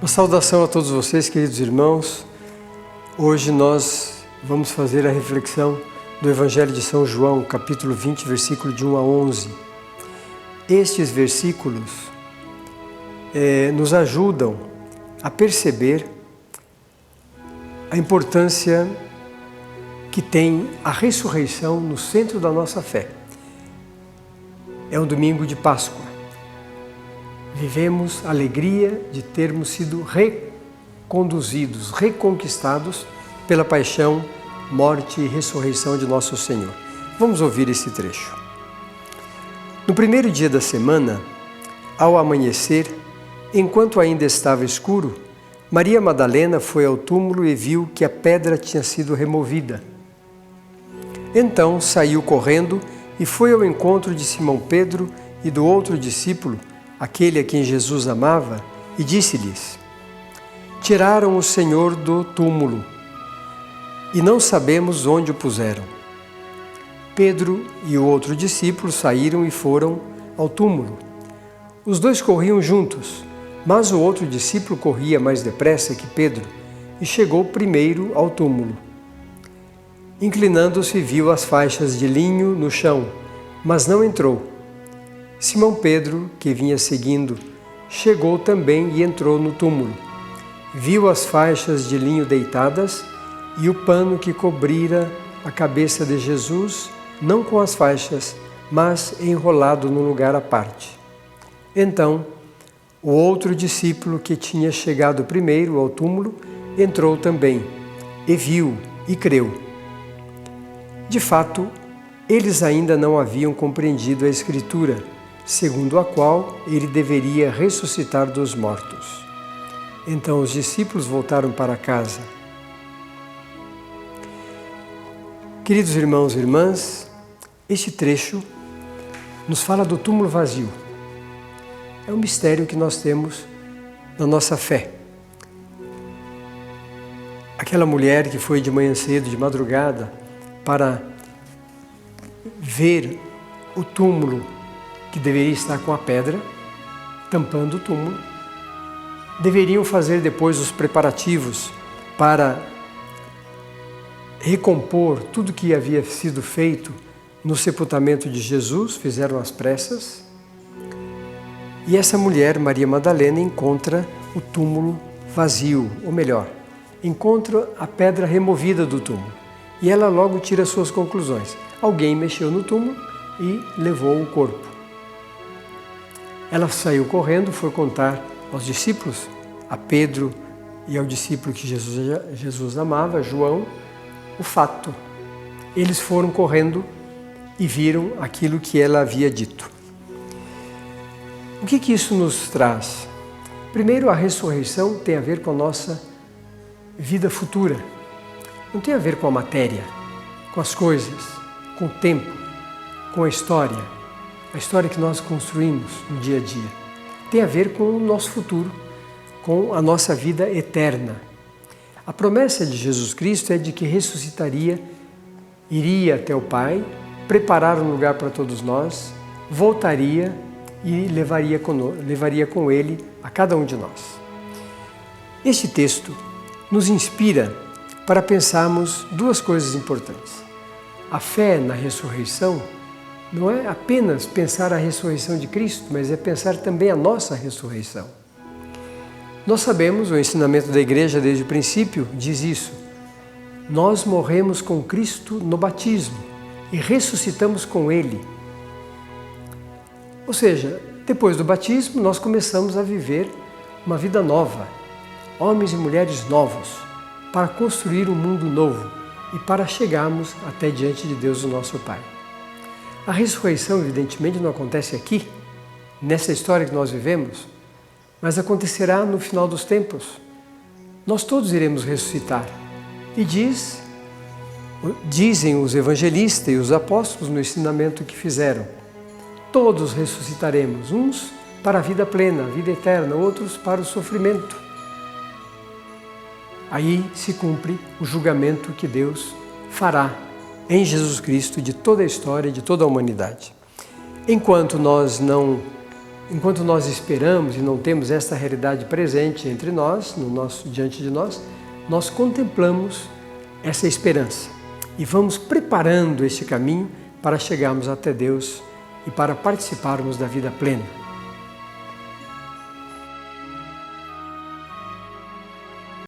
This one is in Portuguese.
Uma saudação a todos vocês, queridos irmãos. Hoje nós vamos fazer a reflexão do Evangelho de São João, capítulo 20, versículo de 1 a 11. Estes versículos nos ajudam a perceber a importância que tem a ressurreição no centro da nossa fé. É um domingo de Páscoa. Vivemos a alegria de termos sido reconduzidos, reconquistados pela paixão, morte e ressurreição de nosso Senhor. Vamos ouvir esse trecho. No primeiro dia da semana, ao amanhecer, enquanto ainda estava escuro, Maria Madalena foi ao túmulo e viu que a pedra tinha sido removida. Então saiu correndo e foi ao encontro de Simão Pedro e do outro discípulo, aquele a quem Jesus amava, e disse-lhes: Tiraram o Senhor do túmulo e não sabemos onde o puseram. Pedro e o outro discípulo saíram e foram ao túmulo. Os dois corriam juntos, mas o outro discípulo corria mais depressa que Pedro e chegou primeiro ao túmulo. Inclinando-se, viu as faixas de linho no chão, mas não entrou. Simão Pedro, que vinha seguindo, chegou também e entrou no túmulo. Viu as faixas de linho deitadas e o pano que cobrira a cabeça de Jesus, não com as faixas, mas enrolado num lugar à parte. Então, o outro discípulo que tinha chegado primeiro ao túmulo entrou também, e viu e creu. De fato, eles ainda não haviam compreendido a Escritura, segundo a qual ele deveria ressuscitar dos mortos. Então os discípulos voltaram para casa. Queridos irmãos e irmãs, este trecho nos fala do túmulo vazio. É um mistério que nós temos na nossa fé. Aquela mulher que foi de manhã cedo, de madrugada, para ver o túmulo que deveria estar com a pedra, tampando o túmulo, deveriam fazer depois os preparativos para recompor tudo que havia sido feito no sepultamento de Jesus, fizeram às pressas, e essa mulher, Maria Madalena, encontra o túmulo vazio, ou melhor, encontra a pedra removida do túmulo, e ela logo tira suas conclusões. Alguém mexeu no túmulo e levou o corpo. Ela saiu correndo, foi contar aos discípulos, a Pedro e ao discípulo que Jesus amava, João, o fato. Eles foram correndo e viram aquilo que ela havia dito. O que isso nos traz? Primeiro, a ressurreição tem a ver com a nossa vida futura. Não tem a ver com a matéria, com as coisas, com o tempo, com a história que nós construímos no dia a dia. Tem a ver com o nosso futuro, com a nossa vida eterna. A promessa de Jesus Cristo é de que ressuscitaria, iria até o Pai, preparar um lugar para todos nós, voltaria e levaria com Ele a cada um de nós. Este texto nos inspira para pensarmos duas coisas importantes. A fé na ressurreição não é apenas pensar a ressurreição de Cristo, mas é pensar também a nossa ressurreição. Nós sabemos, o ensinamento da Igreja desde o princípio diz isso. Nós morremos com Cristo no batismo e ressuscitamos com Ele. Ou seja, depois do batismo, nós começamos a viver uma vida nova, homens e mulheres novos, para construir um mundo novo e para chegarmos até diante de Deus, o nosso Pai. A ressurreição, evidentemente, não acontece aqui, nessa história que nós vivemos, mas acontecerá no final dos tempos. Nós todos iremos ressuscitar. E dizem os evangelistas e os apóstolos no ensinamento que fizeram, todos ressuscitaremos, uns para a vida plena, a vida eterna, outros para o sofrimento. Aí se cumpre o julgamento que Deus fará em Jesus Cristo de toda a história e de toda a humanidade. Enquanto nós esperamos e não temos esta realidade presente entre nós, diante de nós, nós contemplamos essa esperança e vamos preparando este caminho para chegarmos até Deus e para participarmos da vida plena.